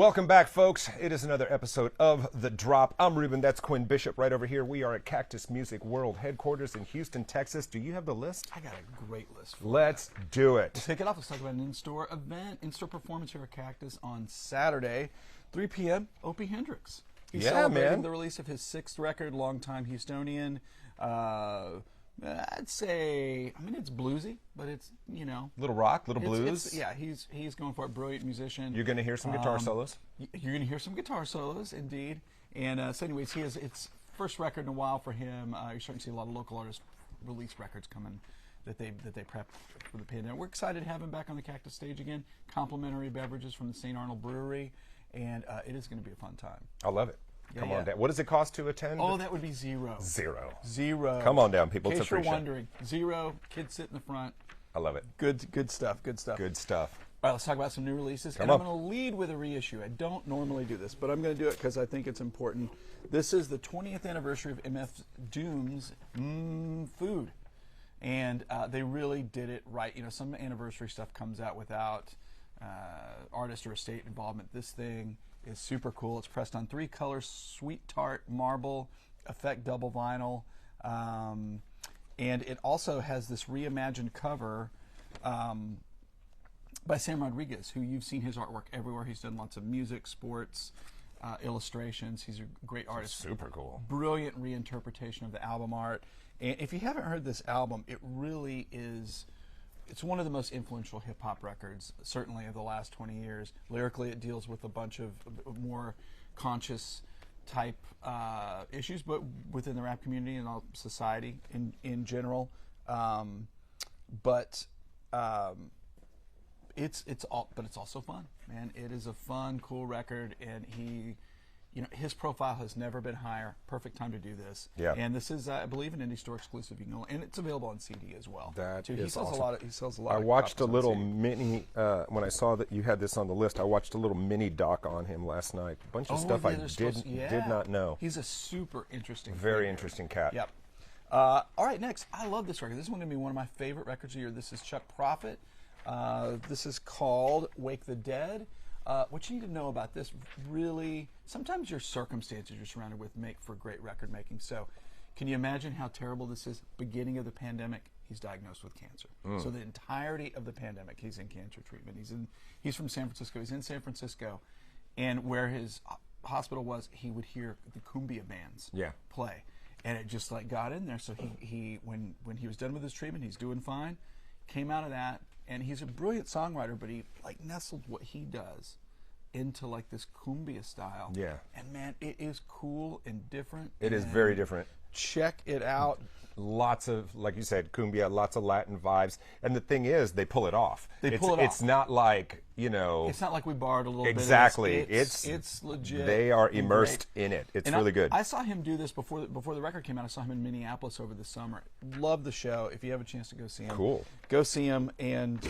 Welcome back, folks. It is another episode of The Drop. I'm Ruben. That's Quinn Bishop right over here. We are at Cactus Music World headquarters in Houston, Texas. Do you have the list? I got a great list for Let's do it. Let's kick it off. Let's talk about an in-store event, in-store performance here at Cactus on Saturday, 3 p.m. Opie Hendrix. He's celebrating the release of his 6th record, Longtime Houstonian. I'd say, it's bluesy, but it's, Little rock, little blues. Yeah, he's going for a brilliant musician. You're going to hear some guitar solos? You're going to hear some guitar solos, indeed. And so anyways, it's first record in a while for him. You're starting to see a lot of local artists release records coming that they prep for the pandemic. We're excited to have him back on the Cactus stage again. Complimentary beverages from the St. Arnold Brewery, and it is going to be a fun time. I love it. Come on down. What does it cost to attend? Oh, that would be $0. $0. Come on down, people. In case it's a free you're wondering, $0. Kids sit in the front. I love it. Good stuff. Good stuff. All right, let's talk about some new releases. I'm going to lead with a reissue. I don't normally do this, but I'm going to do it because I think it's important. This is the 20th anniversary of MF Doom's Food. And they really did it right. Some anniversary stuff comes out without artist or estate involvement. This thing is super cool. It's pressed on 3 colors: sweet tart, marble, effect double vinyl, and it also has this reimagined cover by Sam Rodriguez, who you've seen his artwork everywhere. He's done lots of music, sports, illustrations. He's a great artist. Super cool. Brilliant reinterpretation of the album art. And if you haven't heard this album, it really is. It's one of the most influential hip-hop records, certainly of the last 20 years. Lyrically, it deals with a bunch of more conscious type issues, but within the rap community and all society in general. But it's also fun, man. It is a fun, cool record, and his profile has never been higher. Perfect time to do this. Yeah. And this is, I believe, an indie store exclusive. and it's available on CD as well. That too. is He sells awesome. He sells a lot. I watched a little mini when I saw that you had this on the list. I watched a little mini doc on him last night. A bunch of stuff I did not know. He's a super interesting, very interesting cat. Yep. All right, next, I love this record. This is going to be one of my favorite records of the year. This is Chuck Prophet. This is called Wake the Dead. What you need to know about this, really, sometimes your circumstances you're surrounded with make for great record making. So can you imagine how terrible this is? Beginning of the pandemic, he's diagnosed with cancer. So the entirety of the pandemic, he's in cancer treatment. He's from San Francisco. He's in San Francisco, and where his hospital was, he would hear the cumbia bands play. And it just got in there. So he when he was done with his treatment, he's doing fine, came out of that. And he's a brilliant songwriter, but he nestled what he does into this cumbia style. Yeah. And man, it is cool and different. It is very different. Check it out. Lots of, like you said, cumbia, lots of Latin vibes. And the thing is, they pull it off. It's not like, It's not like we borrowed a little bit. Exactly. It's legit. They are immersed in it. It's really good. I saw him do this before the record came out. I saw him in Minneapolis over the summer. Love the show. If you have a chance to go see him, cool. Go see him. And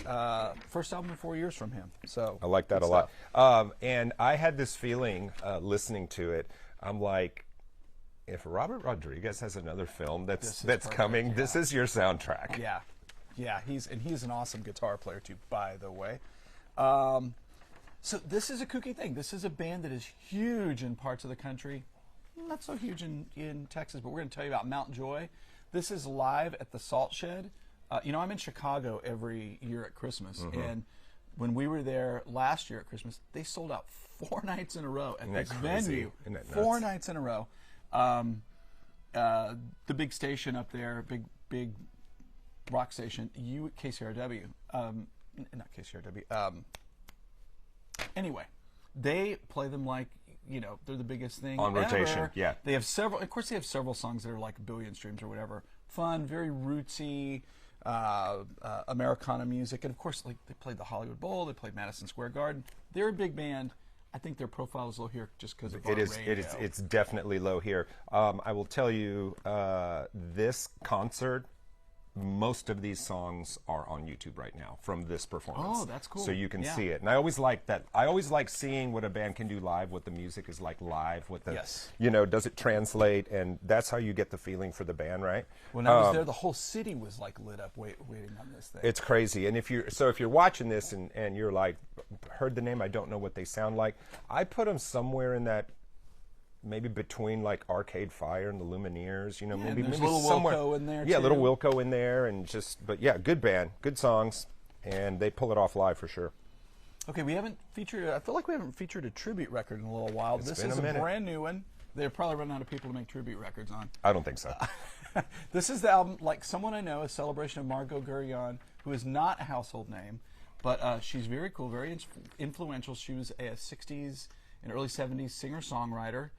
first album in 4 years from him. So I like that a lot. And I had this feeling listening to it. I'm like, if Robert Rodriguez has another film that's coming, this is your soundtrack. Yeah. He's an awesome guitar player too, by the way. So this is a kooky thing. This is a band that is huge in parts of the country, not so huge in Texas, but we're going to tell you about Mount Joy. This is live at the Salt Shed. I'm in Chicago every year at Christmas, and when we were there last year at Christmas, they sold out 4 nights in a row at this venue. Isn't that nuts? 4 nights in a row. The big station up there, big rock station, KCRW, not KCRW. Anyway, they play them like they're the biggest thing on rotation. Ever. Yeah, they have several. Of course, they have several songs that are like 1 billion streams or whatever. Fun, very rootsy, Americana music, and of course, they played the Hollywood Bowl. They played Madison Square Garden. They're a big band. I think their profile is low here just because of our radio. It's definitely low here. I will tell you, this concert most of these songs are on YouTube right now from this performance. Oh, that's cool. So you can Yeah. see it. And I always like that. I always like seeing what a band can do live, what the music is like live, what the, Yes. does it translate? And that's how you get the feeling for the band, right? When I was there, the whole city was like lit up waiting on this thing. It's crazy. And if you're watching this and you're like, heard the name, I don't know what they sound like, I put them somewhere in that, maybe between like Arcade Fire and the Lumineers, maybe there's a little somewhere. Wilco in there, Yeah, too. little Wilco in there, and but yeah, good band, good songs, and they pull it off live for sure. Okay, we haven't featured. I feel like we haven't featured a tribute record in a little while. This been is a a minute. brand new one. They're probably running out of people to make tribute records on. I don't think so. This is the album, like Someone I Know, a celebration of Margot Guryan, who is not a household name, but she's very cool, very influential. She was a 60s and early 70s singer-songwriter.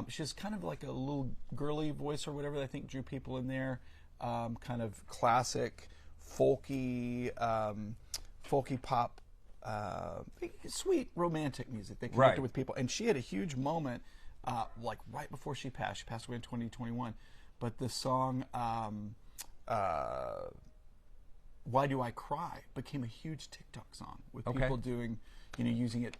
She has kind of like a little girly voice or whatever that I think drew people in there. Kind of classic, folky pop, sweet romantic music. They connected Right. with people. And she had a huge moment, like right before she passed. She passed away in 2021. But the song "Why Do I Cry" became a huge TikTok song with people doing, using it.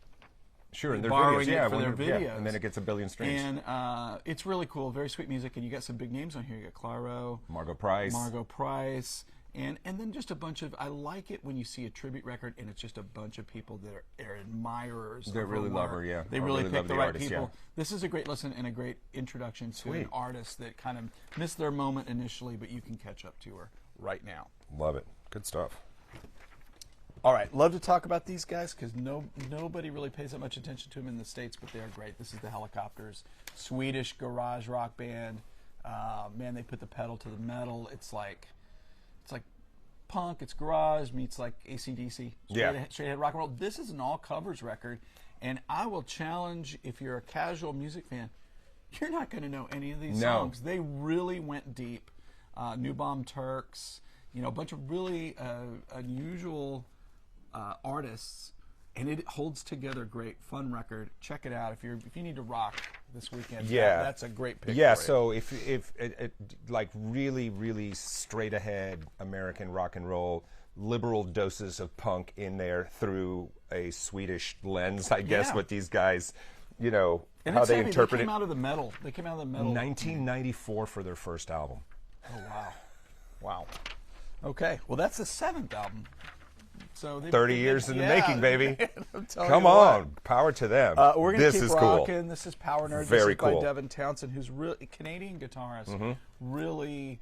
Sure, in their Borrowing videos, it for their videos. and then it gets a billion streams. And it's really cool, very sweet music, and you got some big names on here. You got Claro, Margot Price. and then just a bunch of. I like it when you see a tribute record and it's just a bunch of people that are admirers. They of really her love work. her, yeah. They Or really really pick love the the right artist, people. yeah. This is a great listen and a great introduction to an artist that kind of missed their moment initially, but you can catch up to her right now. Love it. Good stuff. All right, love to talk about these guys because nobody really pays that much attention to them in the States, but they are great. This is the Helicopters, Swedish garage rock band. Man, they put the pedal to the metal. It's like punk. It's garage meets like AC/DC. Straight ahead rock and roll. This is an all covers record, and I will challenge if you're a casual music fan, you're not going to know any of these songs. They really went deep. New Bomb Turks, a bunch of really unusual artists, and it holds together great. Fun record. Check it out if you need to rock this weekend. Yeah, that's a great pick. Yeah, for you. so if like really really straight ahead American rock and roll, liberal doses of punk in there through a Swedish lens, I guess. Yeah. What these guys, and how it's they heavy. interpret They came it. out of the metal. 1994 for their first album. Oh wow. Okay, well that's the 7th album. So 30 years in the making, baby. I'm telling Come you on, what. power to them. We're gonna this keep is rocking. cool. This is Power Nerd. Very this is cool. by Devin Townsend, who's really Canadian guitarist. Really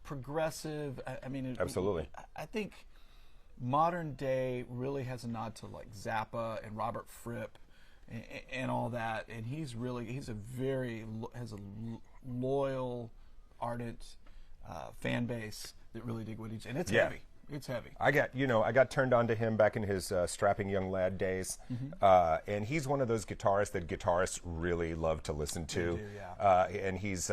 progressive. I mean, Absolutely. I think modern day really has a nod to like Zappa and Robert Fripp and all that. And he's a very has a loyal, ardent fan base that really dig what he's, and it's heavy. It's heavy. I got turned on to him back in his strapping young lad days, and he's one of those guitarists that guitarists really love to listen to. They do, yeah. And he's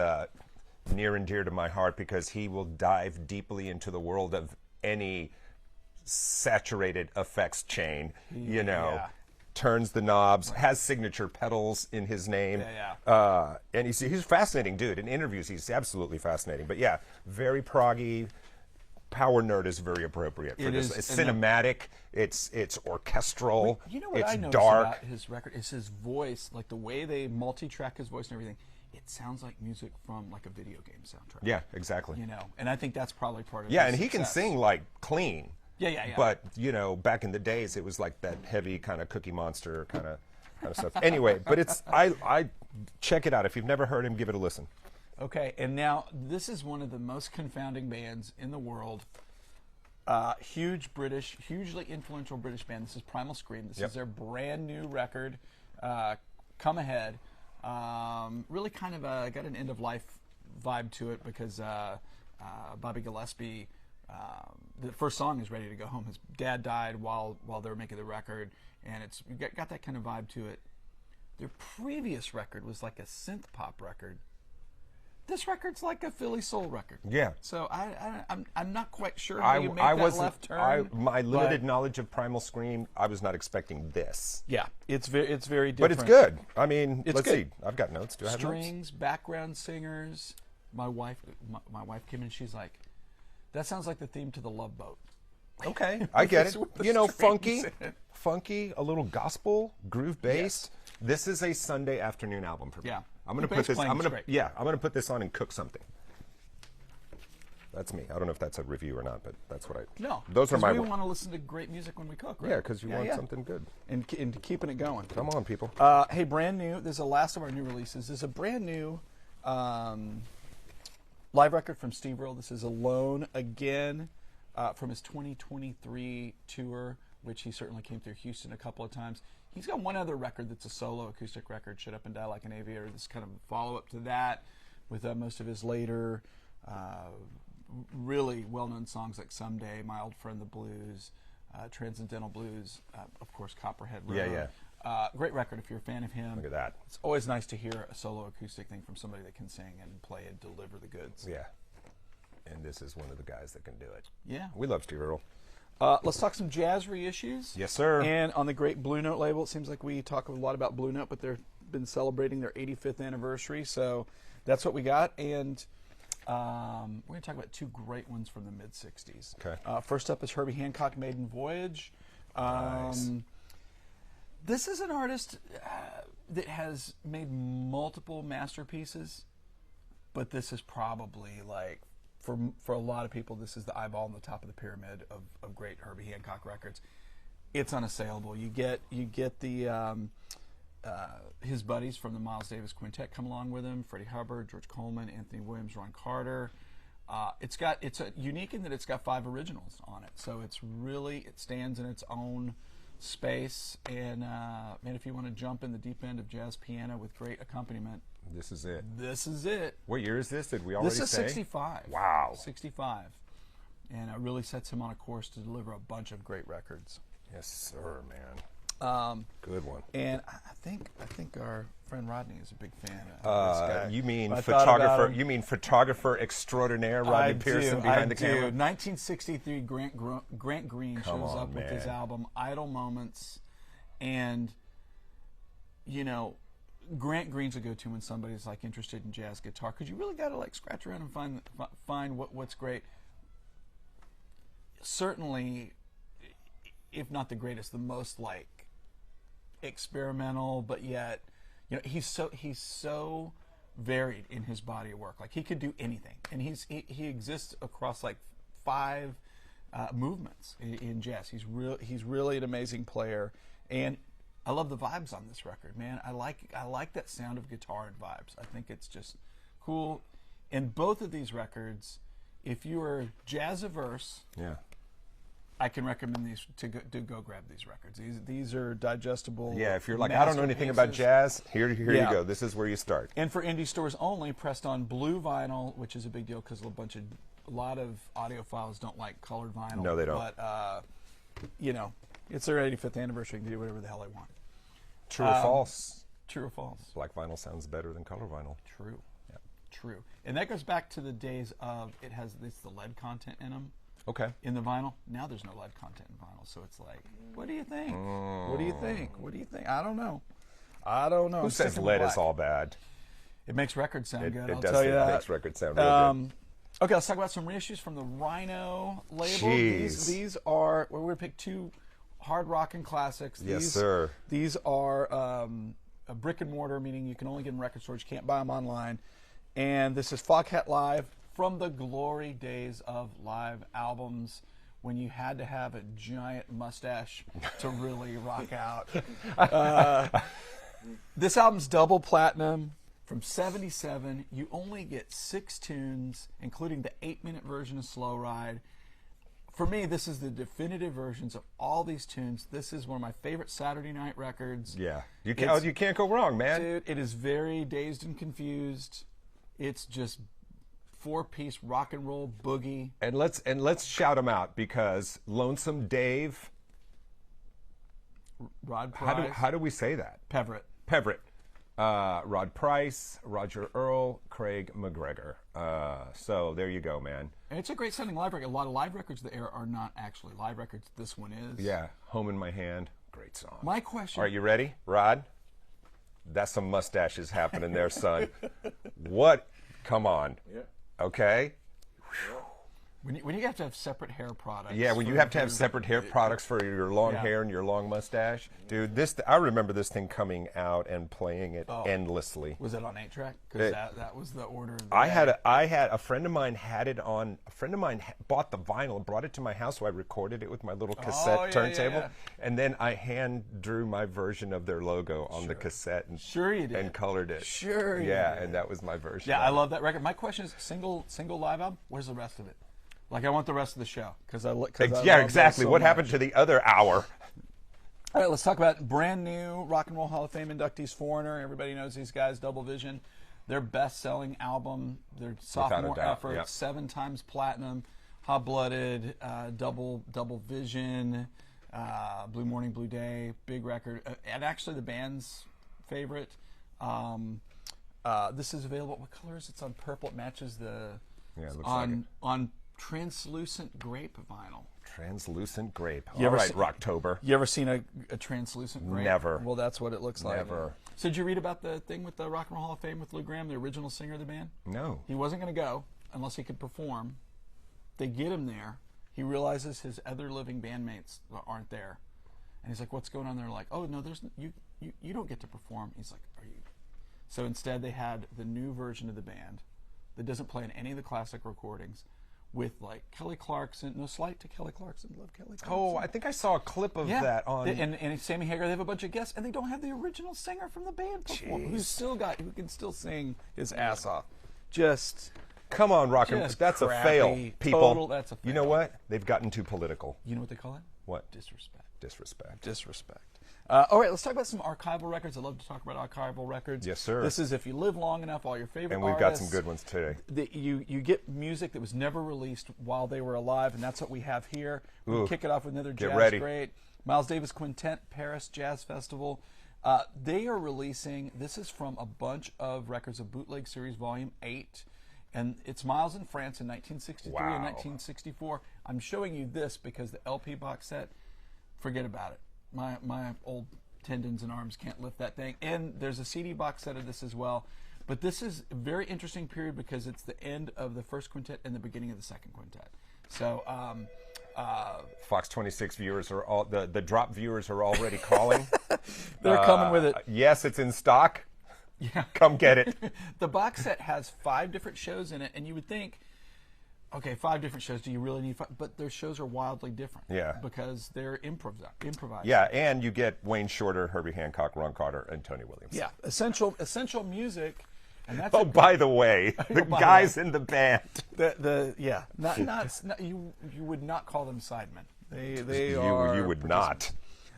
near and dear to my heart because he will dive deeply into the world of any saturated effects chain. Yeah. Turns the knobs, has signature pedals in his name. And he's a fascinating dude. In interviews, he's absolutely fascinating. But yeah, very proggy. Power Nerd is very appropriate for this. It's cinematic. It's orchestral. You know what it's I noticed dark. about his record is his voice, like the way they multi-track his voice and everything. It sounds like music from like a video game soundtrack. Yeah, exactly. And I think that's probably part of Yeah, his and he can success. sing like clean. Yeah. But back in the days, it was like that heavy kind of Cookie Monster kind of stuff. Anyway, but it's I check it out. If you've never heard him, give it a listen. Okay, and now this is one of the most confounding bands in the world. Hugely influential British band. This is Primal Scream. This is their brand new record, Come Ahead. Really kind of got an end of life vibe to it because Bobby Gillespie, the first song is Ready to Go Home. His dad died while they were making the record, and it's got that kind of vibe to it. Their previous record was like a synth pop record. This record's like a Philly soul record. Yeah. So I'm not quite sure how you make that left turn. My limited knowledge of Primal Scream, I was not expecting this. Yeah, it's very different. But it's good. I mean, let's good. see. I've got notes. Do I have notes? Strings, background singers, my wife came in and she's like, that sounds like the theme to The Love Boat. Okay, I get it. You know, strings funky, a little gospel, groove based. Yes. This is a Sunday afternoon album for me. Yeah, I'm gonna put this. I'm gonna put this on and cook something. That's me. I don't know if that's a review or not, but that's what I. No, those are my. We want to listen to great music when we cook, right? Yeah, because you want something good. And keeping it going. Come on, people. Hey, brand new. This is the last of our new releases. This is a brand new live record from Steve Earle. This is Alone Again from his 2023 tour, which he certainly came through Houston a couple of times. He's got one other record that's a solo acoustic record, Shut Up and Die Like an Aviator. This is kind of a follow-up to that with most of his later really well-known songs like Someday, My Old Friend the Blues, Transcendental Blues, of course, Copperhead Road. Yeah. Great record if you're a fan of him. Look at that. It's always nice to hear a solo acoustic thing from somebody that can sing and play and deliver the goods. Yeah. And this is one of the guys that can do it. Yeah. We love Steve Earle. Let's talk some jazz reissues. Yes, sir. And on the great Blue Note label, it seems like we talk a lot about Blue Note, but they've been celebrating their 85th anniversary, so that's what we got. And we're going to talk about two great ones from the mid-'60s. Okay. First up is Herbie Hancock, Maiden Voyage. Nice. This is an artist that has made multiple masterpieces, but this is probably like, for a lot of people, this is the eyeball on the top of the pyramid of great Herbie Hancock records. It's unassailable. You get the his buddies from the Miles Davis Quintet come along with him: Freddie Hubbard, George Coleman, Anthony Williams, Ron Carter. It's unique in that it's got 5 originals on it, so it stands in its own space. And man, if you want to jump in the deep end of jazz piano with great accompaniment, this is it. This is it. What year is this? Did we already say? This is 65. Wow. 65. And it really sets him on a course to deliver a bunch of great records. Yes, sir, man. Good one. And I think our friend Rodney is a big fan of this guy. You mean photographer? You mean photographer extraordinaire Rodney Pearson behind the camera? 1963, Grant Green shows up with his album Idle Moments, and you know, Grant Green's a go-to when somebody's like interested in jazz guitar, because you really got to like scratch around and find what's great. Certainly, if not the greatest, the most like experimental, but yet, you know, he's so varied in his body of work. Like, he could do anything, and he exists across like 5 movements in jazz. He's really an amazing player, and I love the vibes on this record, man. I like that sound of guitar and vibes. I think it's just cool. And both of these records, if you are jazz averse, yeah, I can recommend these to go grab these records. These are digestible. Yeah, if you're like, I don't know anything about jazz, here you go. This is where you start. And for indie stores only, pressed on blue vinyl, which is a big deal because a lot of audiophiles don't like colored vinyl. No, they don't. But you know, it's their 85th anniversary. They can do whatever the hell they want. True or false? True or false? Black vinyl sounds better than color vinyl. True. Yeah. True. And that goes back to the days of it's the lead content in them. Okay. In the vinyl. Now there's no lead content in vinyl, so it's like, what do you think? What do you think? What do you think? I don't know. Who says lead is all bad? It makes records sound good. It I'll does. tell you that. It makes records sound real good. Okay, let's talk about some reissues from the Rhino label. Jeez. These are, we're going to pick 2 hard rockin' classics. Yes, sir. These are a brick and mortar, meaning you can only get them in record stores. You can't buy them online. And this is Foghat Live from the glory days of live albums, when you had to have a giant mustache to really rock out. This album's double platinum. From 77, you only get 6 tunes, including the 8-minute version of Slow Ride. For me, this is the definitive versions of all these tunes. This is one of my favorite Saturday night records. Yeah, you can't go wrong, man. Dude, it is very Dazed and Confused. It's just 4-piece rock and roll boogie. And let's shout them out, because Lonesome Dave. Rod Price. How do we say that? Peverett. Rod Price, Roger Earl, Craig McGregor. So there you go, man. And it's a great sounding live record. A lot of live records of the era are not actually live records. This one is. Yeah, Home in My Hand. Great song. My question. Are you ready, Rod? That's some mustaches happening there, son. What Come on. Yeah. Okay. When you have to have separate hair products. Yeah, when you have to have separate hair products for your long hair and your long mustache. Dude, I remember this thing coming out and playing it endlessly. Was it on 8-track? Because that was the order. I had a friend of mine had it on. A friend of mine bought the vinyl and brought it to my house, so I recorded it with my little cassette turntable. And then I hand drew my version of their logo on the cassette and you did. And colored it. Sure you did. And that was my version. Yeah, I love that record. My question is, single live album, where's the rest of it? Like, I want the rest of the show. Yeah, exactly. What happened to the other hour? All right, let's talk about brand new Rock and Roll Hall of Fame inductees, Foreigner. Everybody knows these guys, Double Vision. Their best-selling album, their sophomore effort, 7 times platinum, Hot Blooded, Double Vision, Blue Morning, Blue Day, big record. And actually the band's favorite. This is available. What color is it? It's on purple. It matches the... Yeah, it looks like it. On translucent grape vinyl. Translucent grape. All right, Rocktober. You ever seen a translucent grape? Never. Well, that's what it looks like. Never. So did you read about the thing with the Rock and Roll Hall of Fame with Lou Gramm, the original singer of the band? No. He wasn't going to go unless he could perform. They get him there. He realizes his other living bandmates aren't there. And he's like, what's going on? They're like, oh, no, you don't get to perform. He's like, are you? So instead they had the new version of the band that doesn't play in any of the classic recordings, with like Kelly Clarkson. No slight to Kelly Clarkson. Love Kelly Clarkson. Oh, I think I saw a clip of that on. And Sammy Hagar. They have a bunch of guests, and they don't have the original singer from the band perform, who can still sing his ass off. Just come on, Rock and Roll. That's crappy, a fail, people. That's a fail. You know what? They've gotten too political. You know what they call it? What? Disrespect. Disrespect. All right, let's talk about some archival records. I love to talk about archival records. Yes, sir. This is if you live long enough, all your favorite artists. And we've got some good ones today. You get music that was never released while they were alive, and that's what we have here. We'll kick it off with another jazz great. Miles Davis Quintet, Paris Jazz Festival. They are releasing, this is from a bunch of records of Bootleg Series Volume 8. And it's Miles in France in 1963 and 1964. I'm showing you this because the LP box set, forget about it. My old tendons and arms can't lift that thing. And there's a CD box set of this as well. But this is a very interesting period because it's the end of the first quintet and the beginning of the second quintet. So Fox 26 viewers are all the drop viewers are already calling. They're coming with it. Yes, it's in stock. Yeah, come get it. The box set has 5 different shows in it, and you would think, okay, 5 different shows. Do you really need 5? But their shows are wildly different. Yeah. Because they're improvised. Yeah, and you get Wayne Shorter, Herbie Hancock, Ron Carter, and Tony Williams. Yeah, essential music. And that's by the way, the guys in the band. You would not call them sidemen. They are. You would not.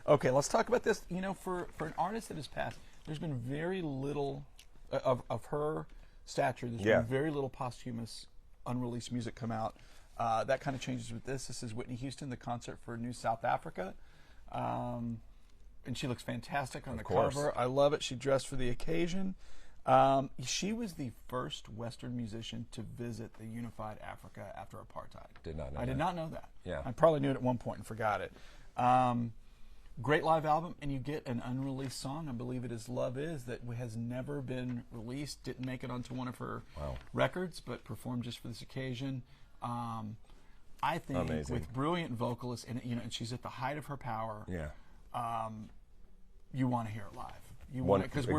Okay, let's talk about this. You know, for an artist that has passed, there's been very little of her stature. There's been very little posthumous, unreleased music come out. That kind of changes with this. This is Whitney Houston, the concert for New South Africa. And she looks fantastic on the cover. I love it. She dressed for the occasion. She was the first Western musician to visit the unified Africa after apartheid. I did not know that. Yeah. I probably knew it at one point and forgot it. Great live album, and you get an unreleased song. I believe it is Love Is, that has never been released, didn't make it onto one of her records, but performed just for this occasion. I think with brilliant vocalists, and she's at the height of her power. Yeah. You want to hear it live. You want because we're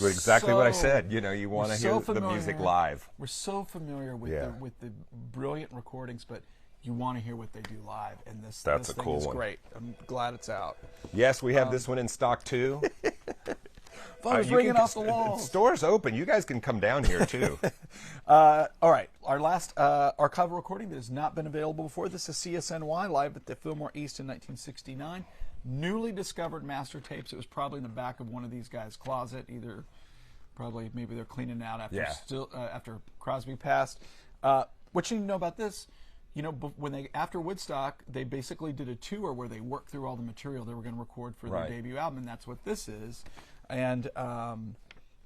exactly what I said. You want to hear the music live. We're so familiar with the brilliant recordings, but you want to hear what they do live, and this thing is great. I'm glad it's out. Yes, we have this one in stock too. Phone's ringing off the walls. Store's open. You guys can come down here too. All right, our last archival recording that has not been available before. This is CSNY live at the Fillmore East in 1969. Newly discovered master tapes. It was probably in the back of one of these guys' closet. Maybe they're cleaning out after Crosby passed. What you need to know about this? When after Woodstock, they basically did a tour where they worked through all the material they were going to record for their debut album, and that's what this is. And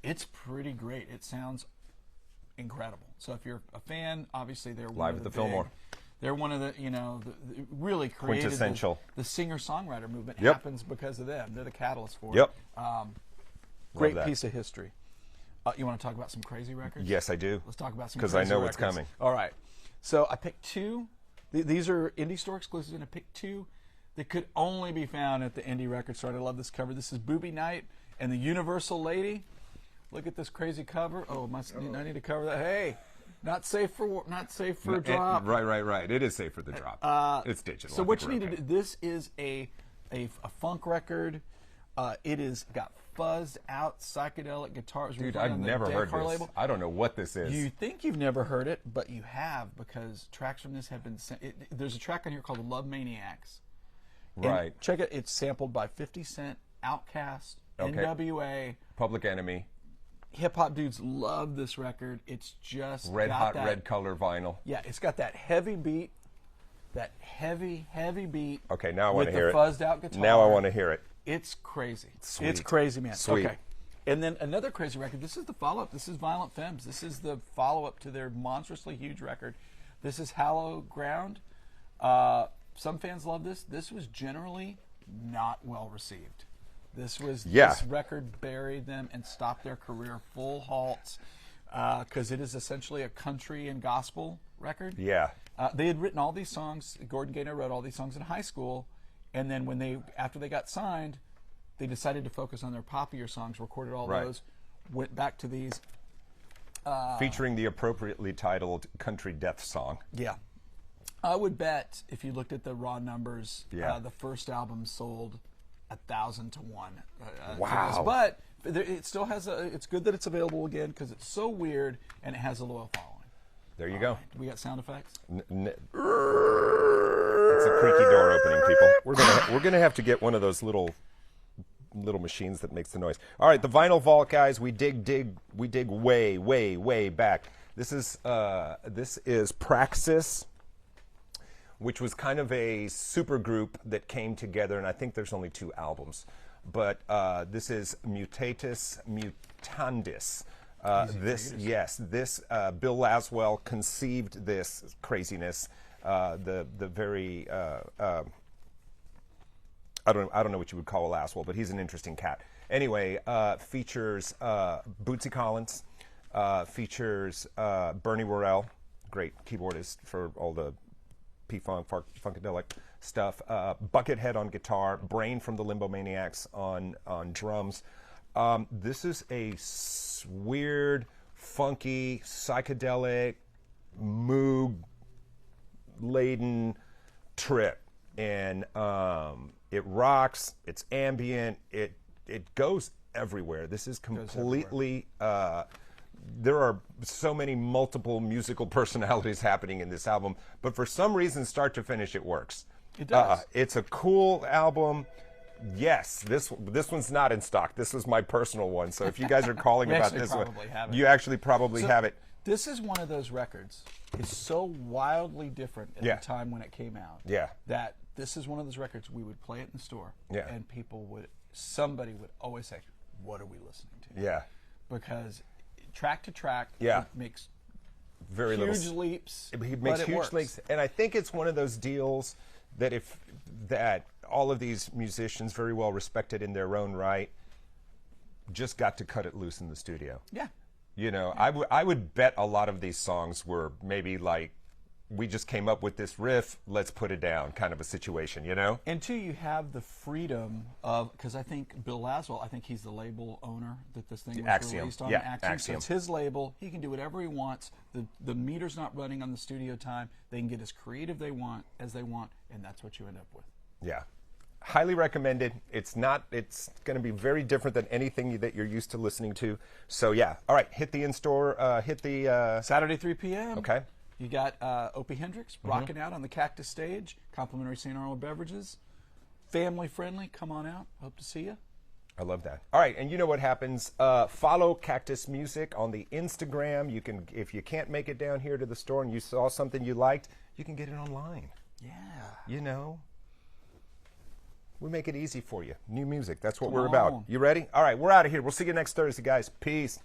it's pretty great. It sounds incredible. So if you're a fan, obviously they're live at the Fillmore. They're one of the really created quintessential. The singer-songwriter movement happens because of them. They're the catalyst for it. Yep. Great piece of history. You want to talk about some crazy records? Yes, I do. Let's talk about some because crazy I know records. what's coming. All right. So I picked two. These are indie store exclusives, and I picked two that could only be found at the indie record store. I love this cover. This is Booby Night and the Universal Lady. Look at this crazy cover. Oh, I need to cover that. Hey, not safe for drop. Right. It is safe for the drop. It's digital. So what you need to do, this is a funk record. It is got fuzzed out psychedelic guitars. Dude, I've never heard this. Label. I don't know what this is. You think you've never heard it, but you have, because tracks from this have been sent. There's a track on here called Love Maniacs. Right. And check it. It's sampled by 50 Cent, Outkast, NWA. Public Enemy. Hip-hop dudes love this record. It's just red color vinyl. Yeah, it's got that heavy beat, that heavy beat. Okay, now I want to hear it. With the fuzzed out guitar. Now I want to hear it. It's crazy. Sweet. It's crazy, man. Sweet. Okay. And then another crazy record. This is the follow-up. This is Violent Femmes. This is the follow-up to their monstrously huge record. This is Hallowed Ground. Some fans love this. This was generally not well received. This record buried them and stopped their career full halt, because it is essentially a country and gospel record. Yeah. They had written all these songs. Gordon Gaynor wrote all these songs in high school. And then after they got signed, they decided to focus on their poppier songs, recorded all those, went back to these. Featuring the appropriately titled Country Death Song. Yeah. I would bet, if you looked at the raw numbers, the first album sold 1,000 to 1. Wow. But it still has it's good that it's available again, because it's so weird and it has a loyal following. There you go. We got sound effects? It's a creaky door opening, people. We're gonna have to get one of those little machines that makes the noise. All right, the vinyl vault, guys. We dig way back. This is Praxis, which was kind of a super group that came together, and I think there's only 2 albums. But this is Mutatis Mutandis. This Bill Laswell conceived this craziness. The very I don't know what you would call a Laswell, but he's an interesting cat. Anyway, features Bootsy Collins, features Bernie Worrell, great keyboardist for all the P-Funk, Funkadelic stuff. Buckethead on guitar, Brain from the Limbo Maniacs on drums. This is a weird, funky, psychedelic, moog-laden trip, and it rocks. It's ambient. It goes everywhere. This is completely. There are so many multiple musical personalities happening in this album, but for some reason, start to finish, it works. It does. It's a cool album. Yes, this one's not in stock. This is my personal one. So if you guys are calling about this one, you actually probably have it. This is one of those records. It's so wildly different at the time when it came out. Yeah. That this is one of those records we would play it in the store. Yeah. And somebody would always say, "What are we listening to?" Yeah. Because track to track, it makes very huge leaps. It makes huge leaps, and I think it's one of those deals that all of these musicians, very well respected in their own right, just got to cut it loose in the studio. Yeah. You know, I would bet a lot of these songs were maybe like, we just came up with this riff, let's put it down, kind of a situation, you know? And two, you have the freedom of, because I think Bill Laswell, I think he's the label owner that this thing was released on. Axiom. So it's his label. He can do whatever he wants. The meter's not running on the studio time. They can get as creative as they want, and that's what you end up with. Yeah. Highly recommended. It's going to be very different than anything that you're used to listening to. So yeah. All right. Hit the in-store, hit the... Saturday, 3 p.m. Okay. You got Opie Hendrix rocking out on the Cactus stage. Complimentary St. Arnold beverages. Family friendly. Come on out. Hope to see you. I love that. All right, and you know what happens. Follow Cactus Music on the Instagram. You can, if you can't make it down here to the store and you saw something you liked, you can get it online. Yeah. You know. We make it easy for you. New music. That's what we're about. You ready? All right, we're out of here. We'll see you next Thursday, guys. Peace.